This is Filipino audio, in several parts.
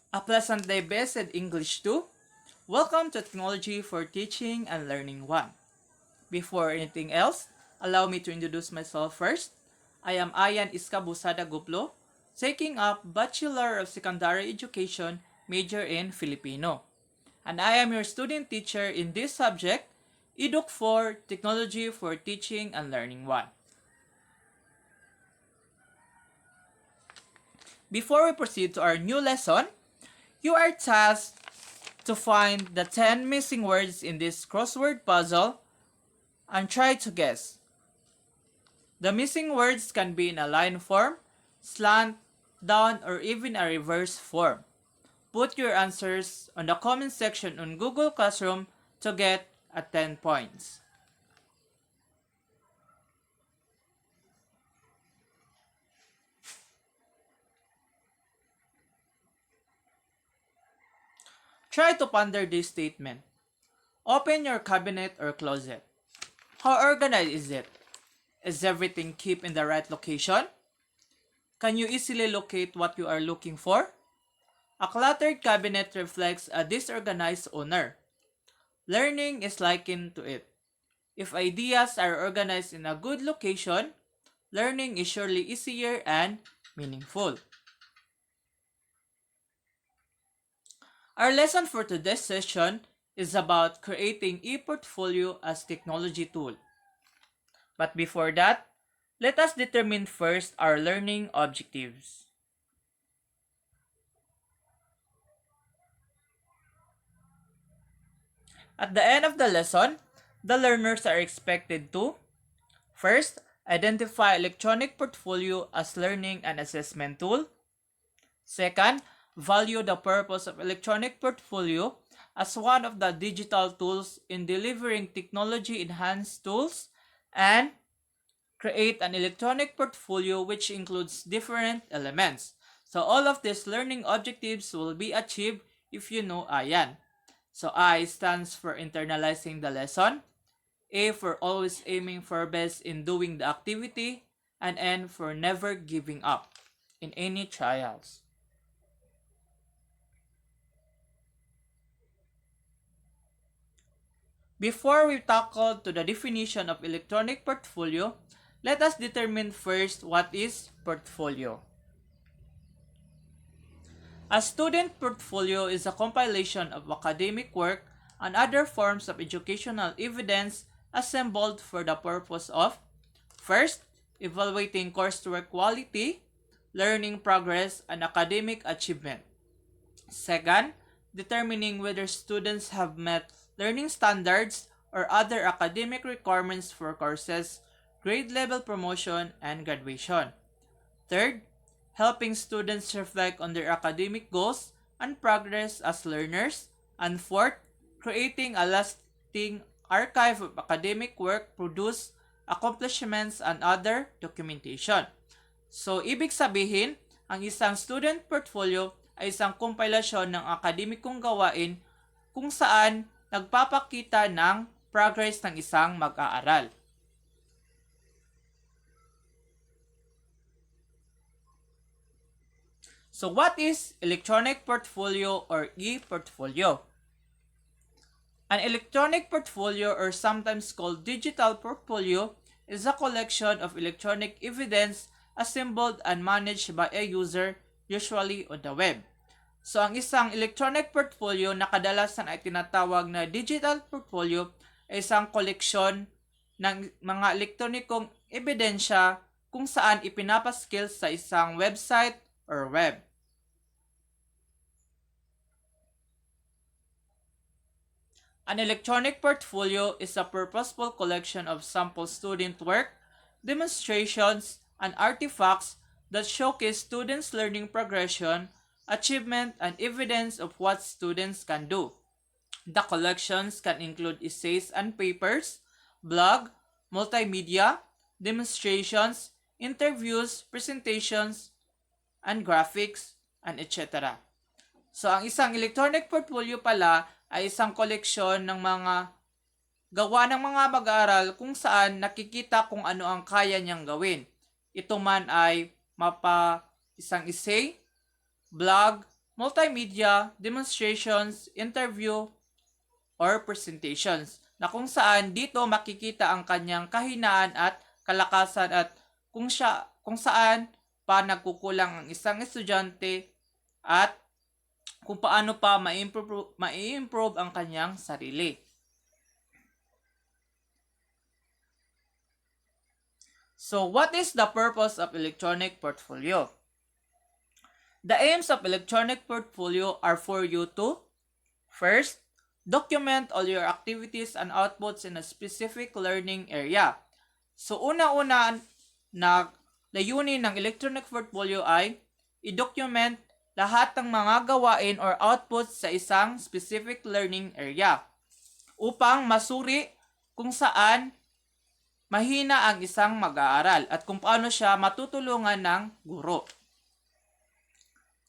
A pleasant day, best in English 2. Welcome to Technology for Teaching and Learning 1. Before anything else, allow me to introduce myself first. I am Ayan Iskabusada Guplo, taking up Bachelor of Secondary Education, major in Filipino. And I am your student teacher in this subject, Eduk 4 Technology for Teaching and Learning 1. Before we proceed to our new lesson, you are tasked to find the 10 missing words in this crossword puzzle and try to guess. The missing words can be in a line form, slant, down, or even a reverse form. Put your answers on the comment section on Google Classroom to get a 10 points. Try to ponder this statement. Open your cabinet or closet. How organized is it? Is everything kept in the right location? Can you easily locate what you are looking for? A cluttered cabinet reflects a disorganized owner. Learning is likened to it. If ideas are organized in a good location, learning is surely easier and meaningful. Our lesson for today's session is about creating ePortfolio as technology tool. But before that, let us determine first our learning objectives. At the end of the lesson, the learners are expected to first, identify electronic portfolio as learning and assessment tool. Second, value the purpose of electronic portfolio as one of the digital tools in delivering technology-enhanced tools, and create an electronic portfolio which includes different elements. So all of these learning objectives will be achieved if you know Ayan. So I stands for internalizing the lesson, A for always aiming for best in doing the activity, and N for never giving up in any trials. Before we tackle to the definition of electronic portfolio, let us determine first what is portfolio. A student portfolio is a compilation of academic work and other forms of educational evidence assembled for the purpose of first, evaluating coursework quality, learning progress, and academic achievement. Second, determining whether students have met learning standards or other academic requirements for courses, grade level promotion, and graduation. Third, helping students reflect on their academic goals and progress as learners. And fourth, creating a lasting archive of academic work produced, accomplishments, and other documentation. So, ibig sabihin, ang isang student portfolio ay isang kompilasyon ng akademikong gawain kung saan nagpapakita ng progress ng isang mag-aaral. So what is electronic portfolio or ePortfolio? An electronic portfolio, or sometimes called digital portfolio, is a collection of electronic evidence assembled and managed by a user, usually on the web. So ang isang electronic portfolio na kadalasan ay tinatawag na digital portfolio ay isang koleksyon ng mga elektronikong ebidensya kung saan ipinapaskil sa isang website or web. An electronic portfolio is a purposeful collection of sample student work, demonstrations, and artifacts that showcase students' learning progression, achievement, and evidence of what students can do. The collections can include essays and papers, blog, multimedia, demonstrations, interviews, presentations, and graphics, and etc. So, ang isang electronic portfolio pala ay isang koleksyon ng mga gawa ng mga mag-aaral kung saan nakikita kung ano ang kaya niyang gawin. Ito man ay isang essay, blog, multimedia, demonstrations, interview, or presentations na kung saan dito makikita ang kanyang kahinaan at kalakasan at kung saan pa nagkukulang ang isang estudyante at kung paano pa ma-improve ang kanyang sarili. So, what is the purpose of electronic portfolio? The aims of electronic portfolio are for you to, first, document all your activities and outputs in a specific learning area. So, una-una na layunin ng electronic portfolio ay i-document lahat ng mga gawain or outputs sa isang specific learning area upang masuri kung saan mahina ang isang mag-aaral at kung paano siya matutulungan ng guro.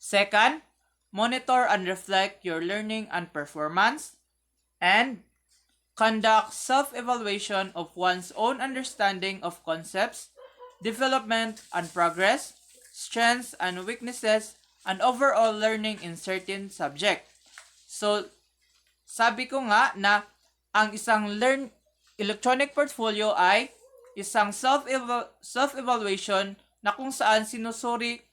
Second, monitor and reflect your learning and performance, and conduct self-evaluation of one's own understanding of concepts, development and progress, strengths and weaknesses, and overall learning in certain subject. So, sabi ko nga na ang isang electronic portfolio ay isang self-evaluation na kung saan sinusuri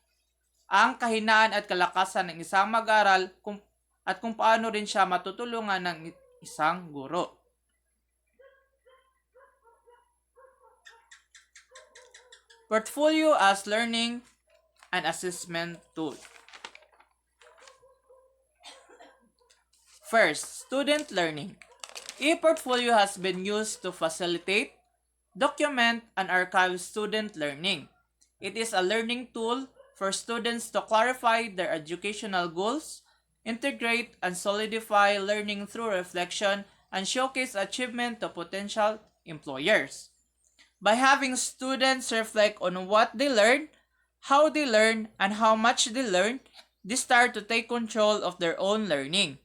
ang kahinaan at kalakasan ng isang mag-aral at kung paano rin siya matutulungan ng isang guro. Portfolio as learning and assessment tool. First, student learning. ePortfolio has been used to facilitate, document, and archive student learning. It is a learning tool for students to clarify their educational goals, integrate and solidify learning through reflection, and showcase achievement to potential employers. By having students reflect on what they learned, how they learned, and how much they learned, they start to take control of their own learning.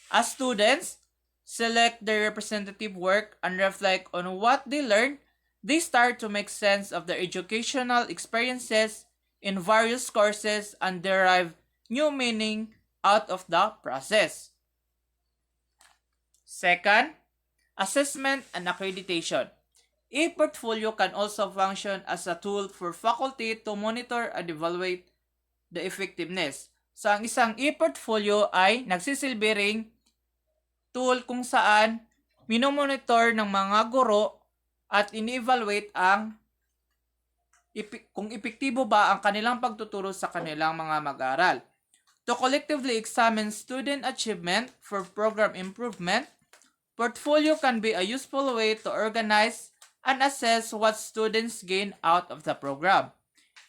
As students select their representative work and reflect on what they learned, they start to make sense of their educational experiences in various courses and derive new meaning out of the process. Second, assessment and accreditation. ePortfolio can also function as a tool for faculty to monitor and evaluate the effectiveness. So, ang isang ePortfolio ay nagsisilbi ring tool kung saan minomonitor ng mga guro at ini-evaluate kung epektibo ba ang kanilang pagtuturo sa kanilang mga mag-aaral. To collectively examine student achievement for program improvement, portfolio can be a useful way to organize and assess what students gain out of the program.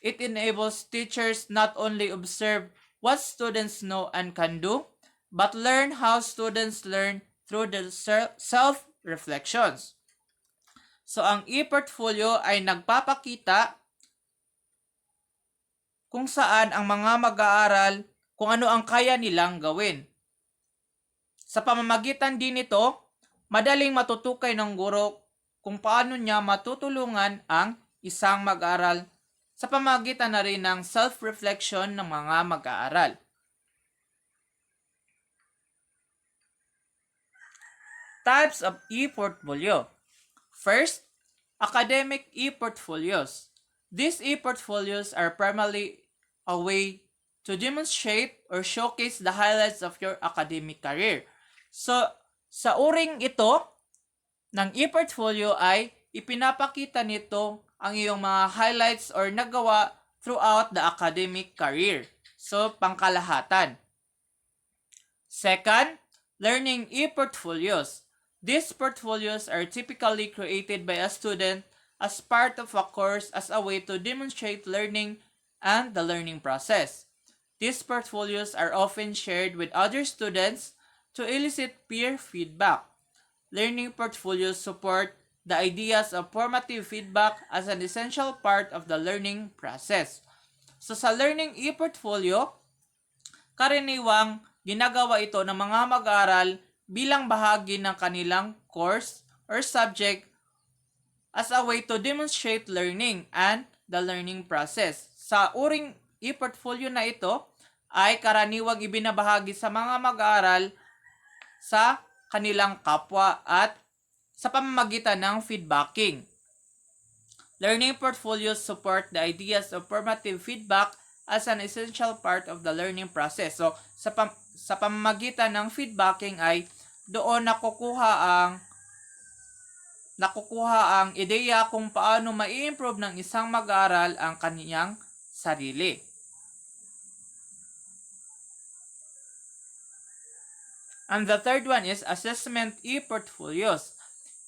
It enables teachers not only observe what students know and can do, but learn how students learn through their self-reflections. So, ang ePortfolio ay nagpapakita kung saan ang mga mag-aaral kung ano ang kaya nilang gawin. Sa pamamagitan din nito, madaling matutukay ng guro kung paano niya matutulungan ang isang mag-aaral sa pamamagitan na rin ng self-reflection ng mga mag-aaral. Types of ePortfolio. First, academic ePortfolios. These ePortfolios are primarily a way to demonstrate or showcase the highlights of your academic career. So, sa uring ito ng ePortfolio ay ipinapakita nito ang iyong mga highlights or nagawa throughout the academic career. So, pangkalahatan. Second, learning ePortfolios. These portfolios are typically created by a student as part of a course as a way to demonstrate learning and the learning process. These portfolios are often shared with other students to elicit peer feedback. Learning portfolios support the ideas of formative feedback as an essential part of the learning process. So sa learning ePortfolio, karaniwang ginagawa ito ng mga mag-aaral bilang bahagi ng kanilang course or subject as a way to demonstrate learning and the learning process. Sa uring ePortfolio na ito, ay karaniwang ibinabahagi sa mga mag-aaral sa kanilang kapwa at sa pamamagitan ng feedbacking. Learning portfolios support the ideas of formative feedback as an essential part of the learning process. So, sa pamamagitan ng feedbacking ay doon nakukuha ang ideya kung paano mai-improve ng isang mag-aaral ang kaniyang sarili. And the third one is assessment ePortfolios.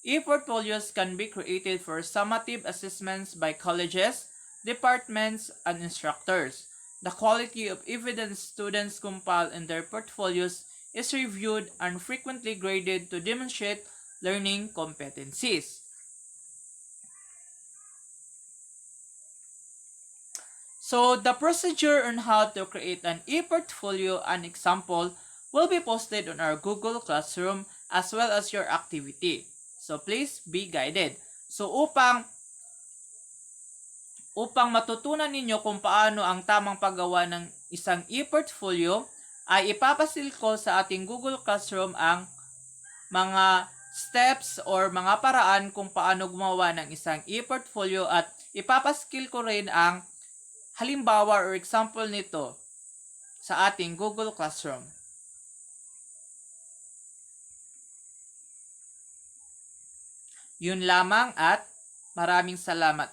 ePortfolios can be created for summative assessments by colleges, departments, and instructors. The quality of evidence students compile in their portfolios is reviewed and frequently graded to demonstrate learning competencies. So, the procedure on how to create an ePortfolio and example will be posted on our Google Classroom as well as your activity. So, please be guided. So, upang matutunan ninyo kung paano ang tamang paggawa ng isang ePortfolio, ay ipapasil ko sa ating Google Classroom ang mga steps or mga paraan kung paano gumawa ng isang ePortfolio at ipapaskil ko rin ang halimbawa or example nito sa ating Google Classroom. Yun lamang at maraming salamat.